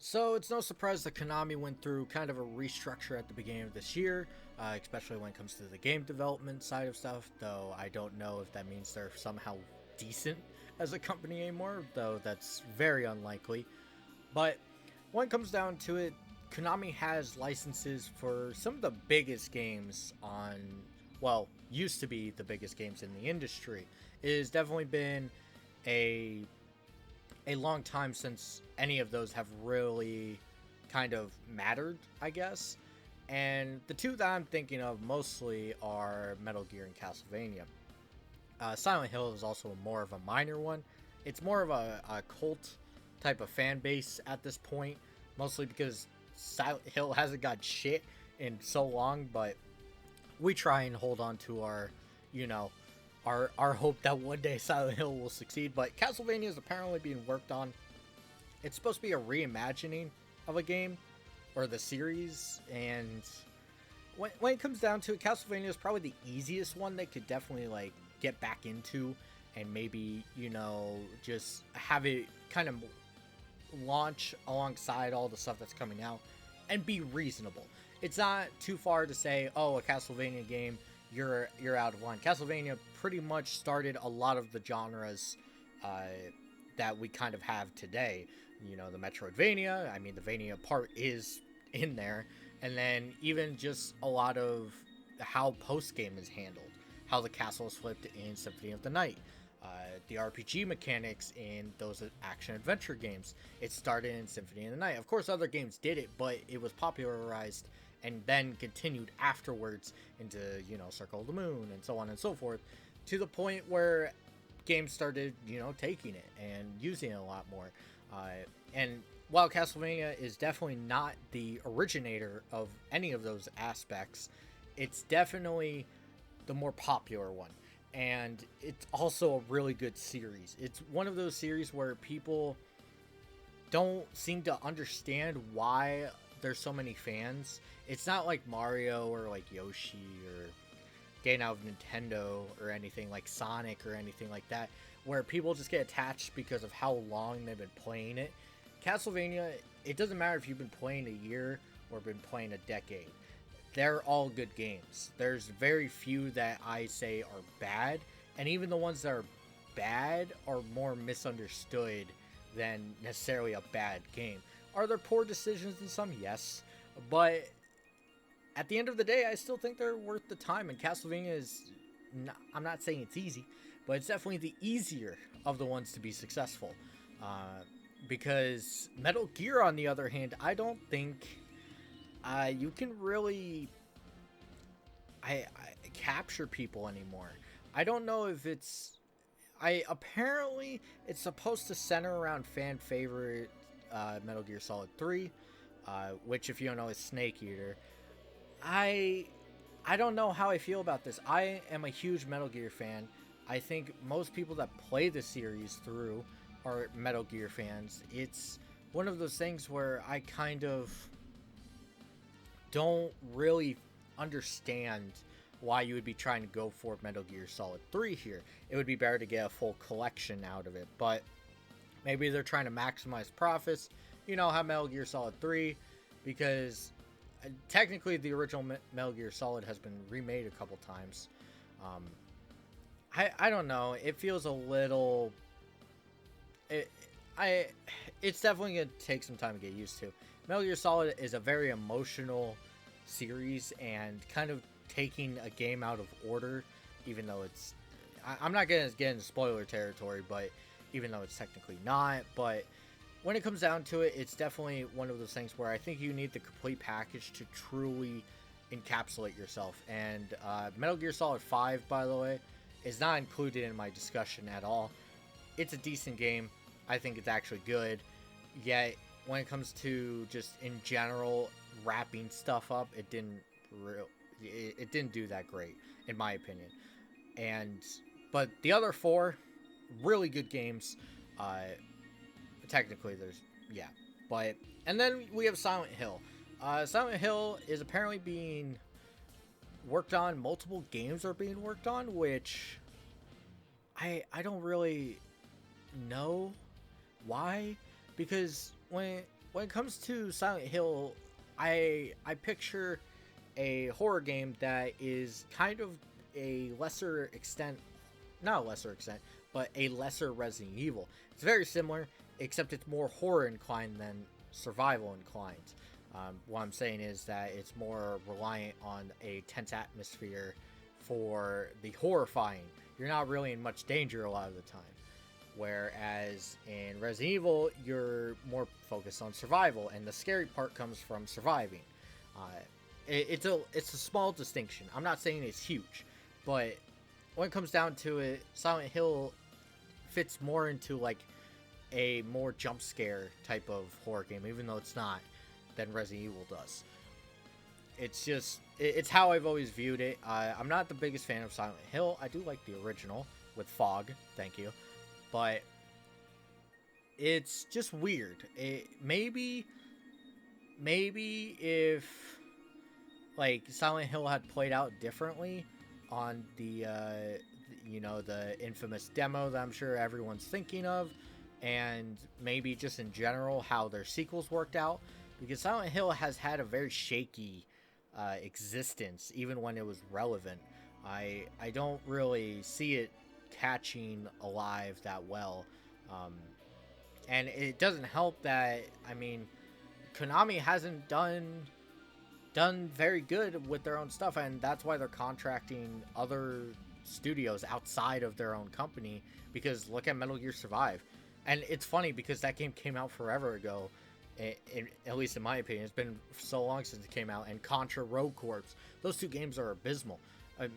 So it's no surprise that Konami went through kind of a restructure at the beginning of this year, especially when it comes to the game development side of stuff, though I don't know if that means they're somehow decent as a company anymore, though that's very unlikely. But when it comes down to it, Konami has licenses for some of the biggest games on, well, used to be the biggest games in the industry. It has definitely been a long time since any of those have really kind of mattered, I guess. And the two that I'm thinking of mostly are Metal Gear and Castlevania. Silent Hill is also more of a minor one. It's more of a cult type of fan base at this point, mostly because Silent Hill hasn't got shit in so long, but we try and hold on to our, you know, our hope that one day Silent Hill will succeed. But Castlevania is apparently being worked on. It's supposed to be a reimagining of a game or the series, and when it comes down to it, Castlevania is probably the easiest one they could definitely like get back into, and maybe just have it kind of launch alongside all the stuff that's coming out and be reasonable. It's not too far to say, oh, a Castlevania game, you're out of line. Castlevania pretty much started a lot of the genres that we kind of have today. The Metroidvania, I mean, the Vania part is in there. And then even just a lot of how post-game is handled. How the castle is flipped in Symphony of the Night. The RPG mechanics in those action-adventure games. It started in Symphony of the Night. Of course, other games did it, but it was popularized and then continued afterwards into, Circle of the Moon and so on and so forth, to the point where games started, taking it and using it a lot more. And while Castlevania is definitely not the originator of any of those aspects, it's definitely the more popular one. And it's also a really good series. It's one of those series where people don't seem to understand why there's so many fans. It's not like Mario or like Yoshi or getting out of Nintendo or anything like Sonic or anything like that, where people just get attached because of how long they've been playing it. Castlevania, it doesn't matter if you've been playing a year or been playing a decade. They're all good games. There's very few that I say are bad, and even the ones that are bad are more misunderstood than necessarily a bad game. Are there poor decisions in some? Yes. But at the end of the day, I still think they're worth the time, and Castlevania is, I'm not saying it's easy, but it's definitely the easier of the ones to be successful. Because Metal Gear, on the other hand, I don't think you can really capture people anymore. I don't know if it's... apparently, it's supposed to center around fan favorite Metal Gear Solid 3, which, if you don't know, is Snake Eater. I don't know how I feel about this. I am a huge Metal Gear fan. I think most people that play the series through are Metal Gear fans. It's one of those things where I kind of don't really understand why you would be trying to go for Metal Gear Solid 3 here. It would be better to get a full collection out of it, but maybe they're trying to maximize profits. You know how Metal Gear Solid 3, because technically the original Metal Gear Solid has been remade a couple times. I don't know. It feels a little... It's definitely going to take some time to get used to. Metal Gear Solid is a very emotional series, and kind of taking a game out of order, even though it's... I'm not going to get into spoiler territory, but even though it's technically not, but when it comes down to it, it's definitely one of those things where I think you need the complete package to truly encapsulate yourself. And Metal Gear Solid 5, by the way, is not included in my discussion at all. It's a decent game. I think it's actually good. Yet, when it comes to just in general wrapping stuff up, it didn't do that great, in my opinion. But the other four, really good games. Technically, and then we have Silent Hill. Silent Hill is apparently being worked on. Multiple games are being worked on, which I don't really know why, because when when it comes to Silent Hill, I picture a horror game that is kind of a lesser extent, not a lesser extent, but a lesser Resident Evil. It's very similar, except it's more horror inclined than survival inclined. What I'm saying is that it's more reliant on a tense atmosphere for the horrifying. You're not really in much danger a lot of the time. Whereas in Resident Evil, you're more focused on survival, and the scary part comes from surviving. Uh, it's a small distinction. I'm not saying it's huge, but when it comes down to it, Silent Hill fits more into like a more jump scare type of horror game, even though it's not, than Resident Evil does. It's how I've always viewed it. I'm not the biggest fan of Silent Hill. I do like the original with Fog. Thank you. But it's just weird. Maybe if like Silent Hill had played out differently on the the infamous demo that I'm sure everyone's thinking of, and maybe just in general how their sequels worked out, because Silent Hill has had a very shaky existence even when it was relevant. I don't really see it catching alive that well, and it doesn't help that, I mean, Konami hasn't done very good with their own stuff, and that's why they're contracting other studios outside of their own company. Because look at Metal Gear Survive, and it's funny because that game came out forever ago, at least in my opinion. It's been so long since it came out. And Contra Rogue Corps, those two games are abysmal.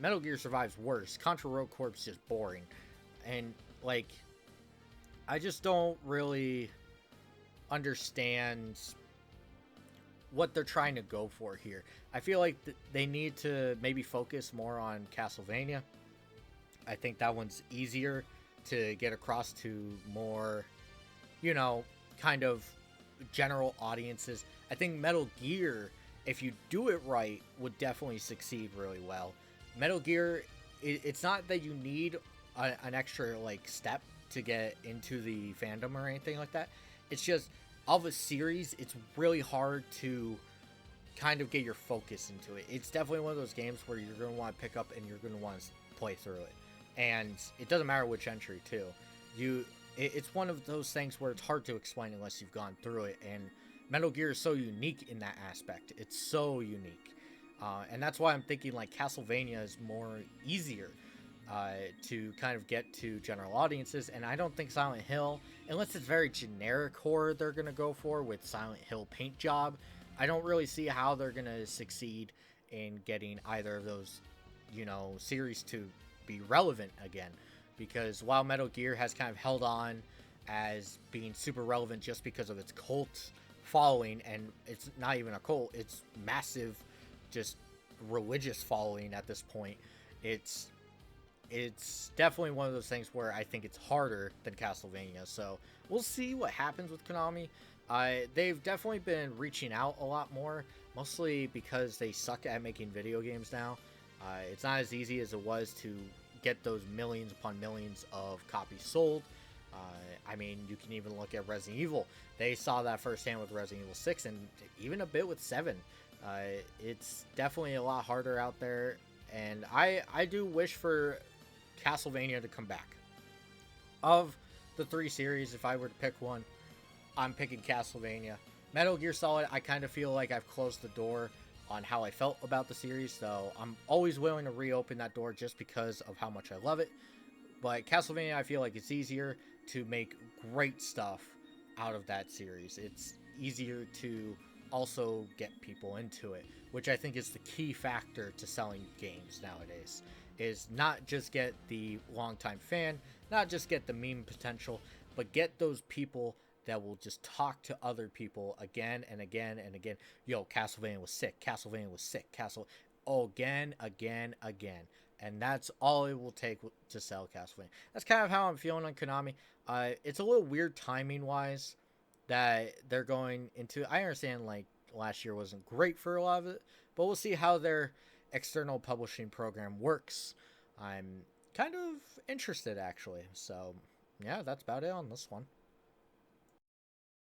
Metal Gear Survive's worse. Contra Rogue Corps is just boring. And, like, I just don't really understand what they're trying to go for here. I feel like they need to maybe focus more on Castlevania. I think that one's easier to get across to more, kind of general audiences. I think Metal Gear, if you do it right, would definitely succeed really well. Metal Gear, it's not that you need an extra like step to get into the fandom or anything like that. It's just, of a series, it's really hard to kind of get your focus into it. It's definitely one of those games where you're going to want to pick up and you're going to want to play through it. And it doesn't matter which entry, too. It's one of those things where it's hard to explain unless you've gone through it. And Metal Gear is so unique in that aspect. It's so unique. And that's why I'm thinking like Castlevania is more easier to kind of get to general audiences. And I don't think Silent Hill, unless it's very generic horror they're going to go for with Silent Hill paint job, I don't really see how they're going to succeed in getting either of those, series to be relevant again. Because while Metal Gear has kind of held on as being super relevant just because of its cult following, and it's not even a cult, it's massive, just religious following at this point, it's definitely one of those things where I think it's harder than Castlevania. So we'll see what happens with Konami. They've definitely been reaching out a lot more, mostly because they suck at making video games now. It's not as easy as it was to get those millions upon millions of copies sold. I mean, you can even look at Resident Evil. They saw that firsthand with Resident Evil 6 and even a bit with 7. It's definitely a lot harder out there, and I do wish for Castlevania to come back. Of the 3 series, if I were to pick one, I'm picking Castlevania. Metal Gear Solid, I kind of feel like I've closed the door on how I felt about the series, so I'm always willing to reopen that door just because of how much I love it. But Castlevania, I feel like it's easier to make great stuff out of that series. It's easier to also get people into it, which I think is the key factor to selling games nowadays, is not just get the longtime fan, not just get the meme potential, but get those people that will just talk to other people again and again and again. Yo, Castlevania was sick. Castlevania was sick. Again. And that's all it will take to sell Castlevania. That's kind of how I'm feeling on Konami. It's a little weird timing-wise that they're going into. I understand, like, last year wasn't great for a lot of it, but we'll see how their external publishing program works. I'm kind of interested, actually. So, yeah, that's about it on this one.